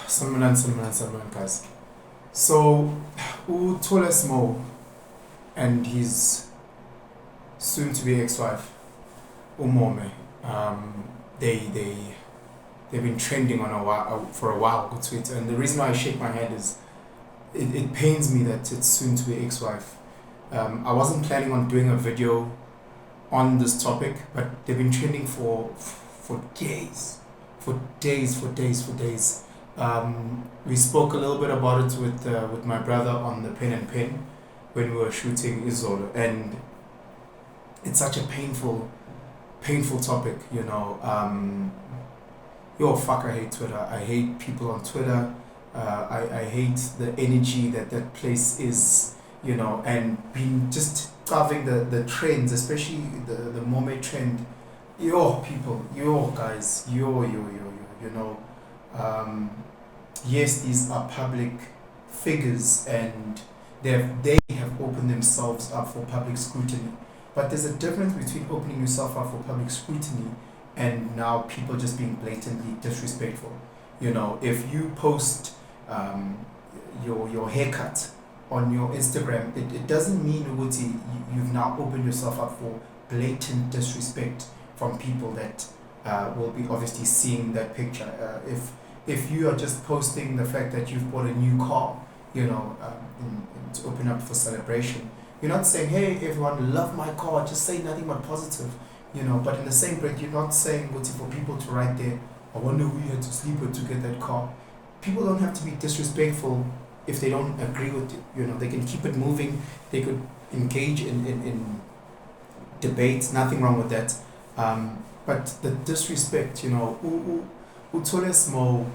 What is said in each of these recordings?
Salman, guys. So, Tol A Mo and his soon-to-be ex-wife, Umome, they they've been trending for a while on Twitter, and the reason why I shake my head is it pains me that it's soon-to-be ex-wife. I wasn't planning on doing a video on this topic, but they've been trending for days, for days. We spoke a little bit about it with my brother on the pen and pen when we were shooting Izolo, and it's such a painful topic, you know. Fuck, I hate Twitter. I hate people on Twitter. I hate the energy that place is, you know, and being just carving the trends, especially the Mome trend. Guys, you know. Yes, these are public figures and they have opened themselves up for public scrutiny. But there's a difference between opening yourself up for public scrutiny and now people just being blatantly disrespectful. You know, if you post your haircut on your Instagram, it doesn't mean Uguti, you've now opened yourself up for blatant disrespect from people that will be obviously seeing that picture. If you are just posting the fact that you've bought a new car, you know, to open up for celebration, you're not saying, hey, everyone, love my car, just say nothing but positive, you know. But in the same breath, you're not saying, for people to write there, I wonder who you had to sleep with to get that car. People don't have to be disrespectful if they don't agree with it, you know. They can keep it moving, they could engage in debates, nothing wrong with that. But the disrespect, you know, Tol A Mo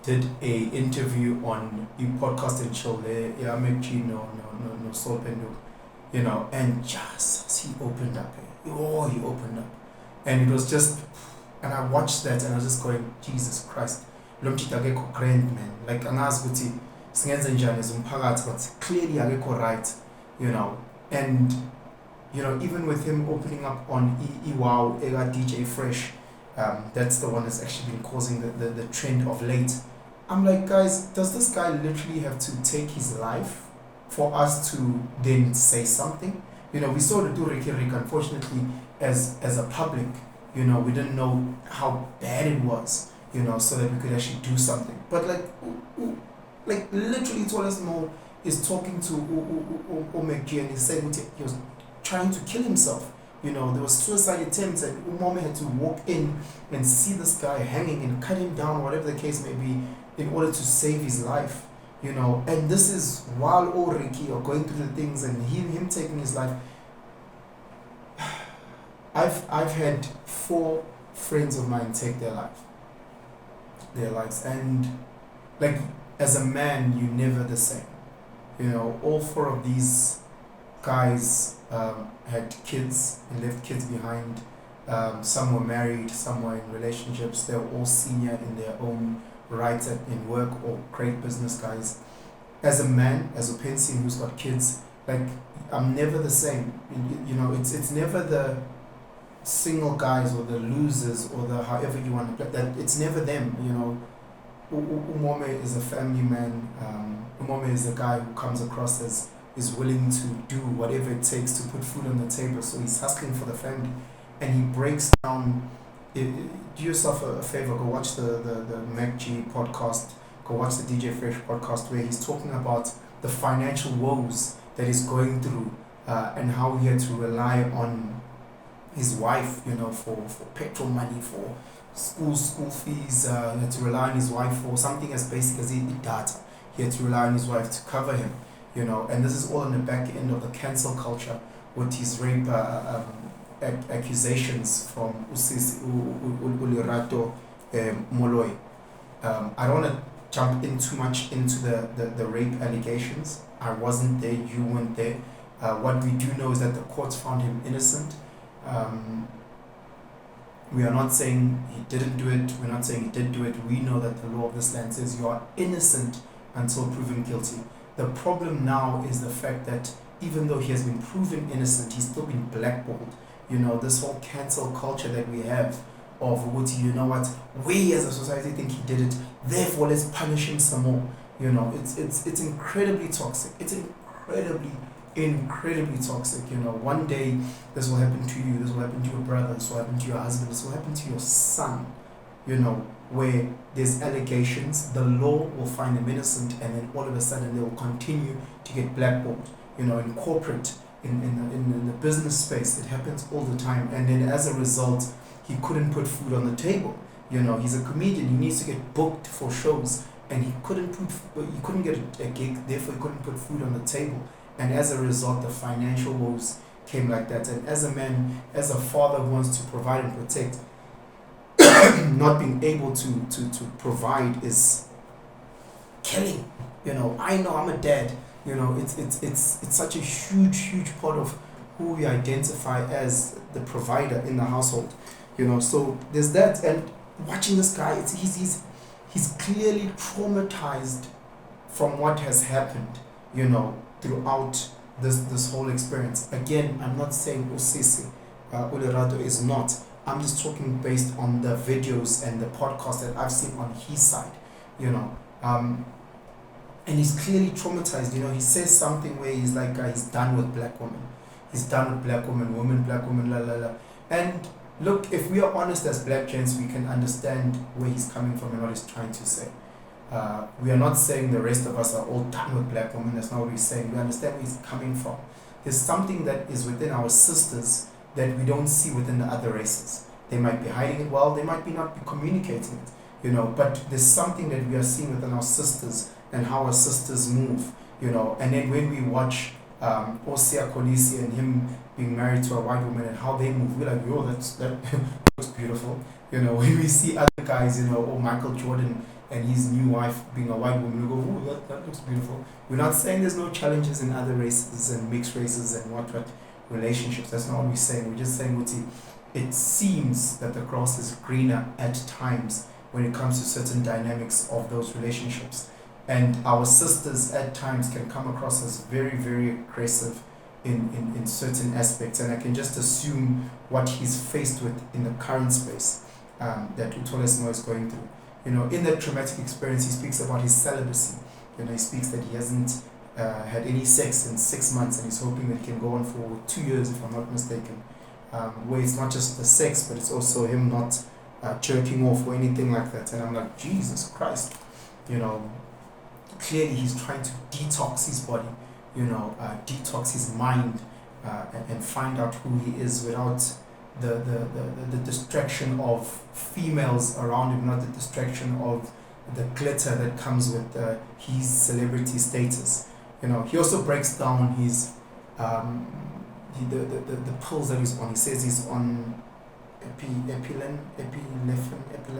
did a interview on a podcast in Chile, no soap, you know, and just as he opened up, he opened up, and it was just, and I watched that and I was just going, Jesus Christ, lo mtshiti akekho grand, man, like angazi ukuthi singenze njani as umphakathi, but clearly akekho right, you know. And you know, even with him opening up on Wow Ega DJ Fresh, that's the one that's actually been causing the trend of late. I'm like, guys, does this guy literally have to take his life for us to then say something? You know, we saw the Ricky Rick, unfortunately, as a public, you know, we didn't know how bad it was, you know, so that we could actually do something. But like literally Tol A Mo is talking to Omeg and he's saying he was trying to kill himself. You know, there was suicide attempts and Umome had to walk in and see this guy hanging and cut him down, whatever the case may be, in order to save his life. You know, and this is while Ricky are going through the things and him taking his life. I've had 4 friends of mine take their lives, and like as a man, you're never the same. You know, all 4 of these guys had kids and left kids behind. Some were married, some were in relationships. They were all senior in their own right in work or great business guys. As a man, as a Pensin who's got kids, like I'm never the same. You know, it's never the single guys or the losers or the however you want to put that. It's never them. You know, Umome is a family man. Umome is a guy who comes across as is willing to do whatever it takes to put food on the table. So he's hustling for the family, and he breaks down. Do yourself a favor, go watch the MacG podcast, go watch the DJ Fresh podcast, where he's talking about the financial woes that he's going through, and how he had to rely on his wife, you know, for petrol money, for school fees. He had to rely on his wife for something as basic as data. He had to rely on his wife to cover him, you know. And this is all in the back end of the cancel culture with his rape accusations from Usisi Ulirato Moloi. I don't want to jump in too much into the rape allegations. I wasn't there, you weren't there. What we do know is that the courts found him innocent. We are not saying he didn't do it, we're not saying he did do it. We know that the law of this land says you are innocent until proven guilty. The problem now is the fact that even though he has been proven innocent, he's still been blackballed. You know, this whole cancel culture that we have, of what, you know what, we as a society think he did it, therefore let's punish him some more. You know, it's incredibly toxic. It's incredibly toxic. You know, one day this will happen to you, this will happen to your brother, this will happen to your husband, this will happen to your son. You know, where there's allegations, the law will find them innocent, and then all of a sudden they will continue to get blackballed. You know, in corporate, in the business space, it happens all the time, and then as a result, he couldn't put food on the table. You know, he's a comedian, he needs to get booked for shows, and he couldn't get a gig, therefore he couldn't put food on the table, and as a result, the financial woes came like that. And as a man, as a father who wants to provide and protect, not being able to provide is killing. You know, I know I'm a dad. You know, it's such a huge part of who we identify as the provider in the household. You know, so there's that. And watching this guy, he's clearly traumatized from what has happened, you know, throughout this whole experience. Again, I'm not saying Usisi Ulerato is not. I'm just talking based on the videos and the podcast that I've seen on his side, you know. And he's clearly traumatized. You know, he says something where he's like, he's done with black women. He's done with black women, la la la. And look, if we are honest as black gents, we can understand where he's coming from and what he's trying to say. We are not saying the rest of us are all done with black women. That's not what we're saying. We understand where he's coming from. There's something that is within our sisters that we don't see within the other races. They might be hiding it well, they might not be communicating it, you know, but there's something that we are seeing within our sisters and how our sisters move, you know. And then when we watch Osia Kolisi and him being married to a white woman and how they move, we're like, yo, that looks beautiful. You know, when we see other guys, you know, or Michael Jordan and his new wife being a white woman, we go, oh, that looks beautiful. We're not saying there's no challenges in other races and mixed races and what relationships. That's not what we're saying. We're just saying, it seems that the grass is greener at times when it comes to certain dynamics of those relationships. And our sisters at times can come across as very, very aggressive in certain aspects. And I can just assume what he's faced with in the current space that Tol A Mo is going through. You know, in that traumatic experience, he speaks about his celibacy. You know, he speaks that he hasn't had any sex in 6 months, and he's hoping that it can go on for 2 years, if I'm not mistaken. Where it's not just the sex, but it's also him not jerking off or anything like that. And I'm like, Jesus Christ, you know, clearly he's trying to detox his body, you know, detox his mind, and find out who he is without the distraction of females around him, not the distraction of the glitter that comes with his celebrity status. You know, he also breaks down his the pills that he's on. He says he's on epinephrine,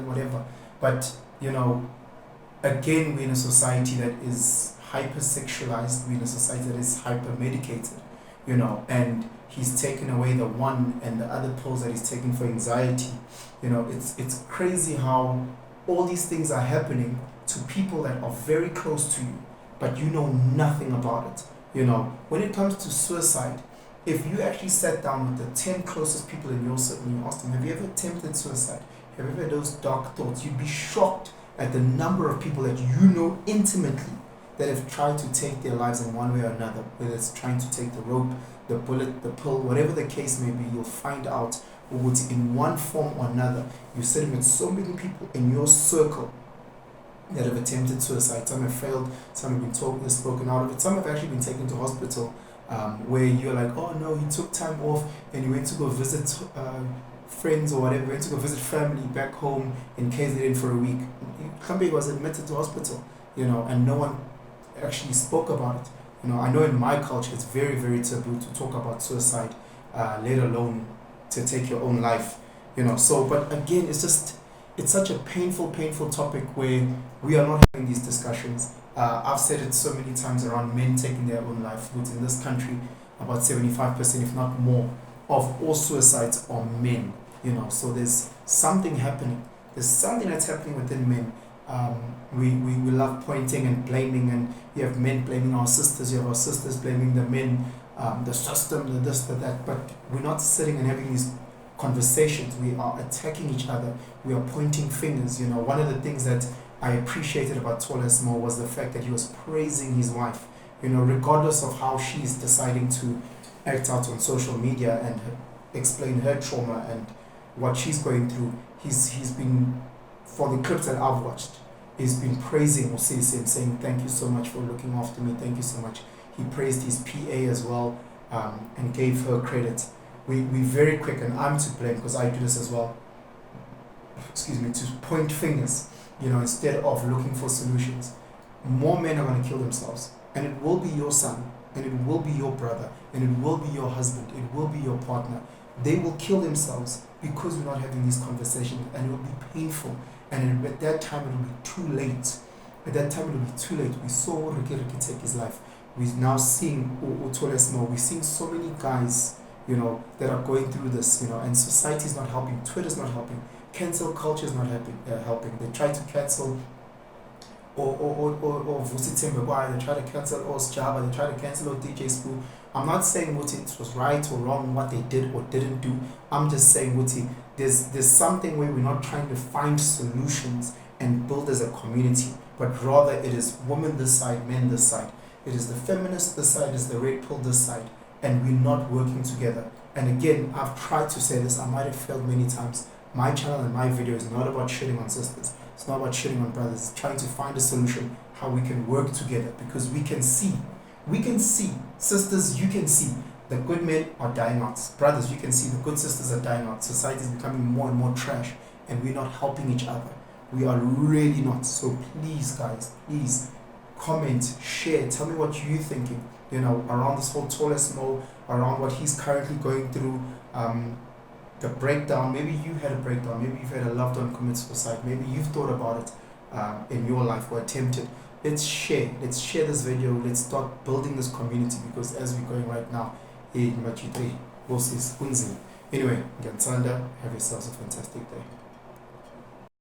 whatever. But, you know, again, we're in a society that is hypersexualized. We're in a society that is hyper-medicated, you know, and he's taken away the one and the other pills that he's taking for anxiety. You know, it's crazy how all these things are happening to people that are very close to you, but you know nothing about it. You know, when it comes to suicide, if you actually sat down with the 10 closest people in your circle and you asked them, have you ever attempted suicide? Have you ever had those dark thoughts? You'd be shocked at the number of people that you know intimately that have tried to take their lives in one way or another, whether it's trying to take the rope, the bullet, the pill, whatever the case may be. You'll find out in one form or another. You're sitting with so many people in your circle that have attempted suicide. Some have failed, some have been spoken out of it, some have actually been taken to hospital, where you're like, oh no, he took time off and he went to go visit friends or whatever, went to go visit family back home in KZN for a week. Kambe was admitted to hospital, you know, and no one actually spoke about it. You know, I know in my culture it's very, very taboo to talk about suicide, let alone to take your own life, you know. So, but again, it's such a painful topic where we are not having these discussions. I've said it so many times around men taking their own life. In this country, about 75%, if not more, of all suicides are men, you know. So there's something happening. There's something that's happening within men. We love pointing and blaming, and you have men blaming our sisters, you have our sisters blaming the men, the system, the this, the that, but we're not sitting and having these conversations, we are attacking each other, we are pointing fingers. One of the things that I appreciated about Tol A Mo was the fact that he was praising his wife, regardless of how she's deciding to act out on social media and explain her trauma and what she's going through. He's been, for the clips that I've watched, he's been praising Osisi and saying, thank you so much for looking after me, thank you so much. He praised his PA as well, and gave her credit. We very quick, and I'm to blame because I do this as well, to point fingers, instead of looking for solutions. More men are going to kill themselves, and it will be your son, and it will be your brother, and it will be your husband, it will be your partner. They will kill themselves because we're not having these conversations, and it will be painful, and at that time it will be too late. At that time it will be too late. We saw Ricky take his life. We're now seeing Tol A Mo. We're seeing so many guys, that are going through this, and society is not helping. Twitter's not helping. Cancel culture is not helping. They try to cancel or Vusi Timbagwai, they try to cancel Java, they try to cancel DJ Spoo. I'm not saying what it was right or wrong, what they did or didn't do. I'm just saying there's something where we're not trying to find solutions and build as a community, but rather it is women this side, men this side. It is the feminist this side, is the red pill this side, and we're not working together. And again, I've tried to say this, I might have failed many times. My channel and my video is not about shitting on sisters. It's not about shitting on brothers. It's trying to find a solution, how we can work together, because we can see, sisters, you can see, the good men are dying out. Brothers, you can see the good sisters are dying out. Society is becoming more and more trash, and we're not helping each other. We are really not. So please, guys, please comment, share, tell me what you're thinking, around this whole Tol A Mo, around what he's currently going through, the breakdown. Maybe you had a breakdown, maybe you've had a loved one commit suicide, maybe you've thought about it in your life or attempted. Let's share this video, let's start building this community, because as we're going right now, anyway, Ngiyathanda, have yourselves a fantastic day.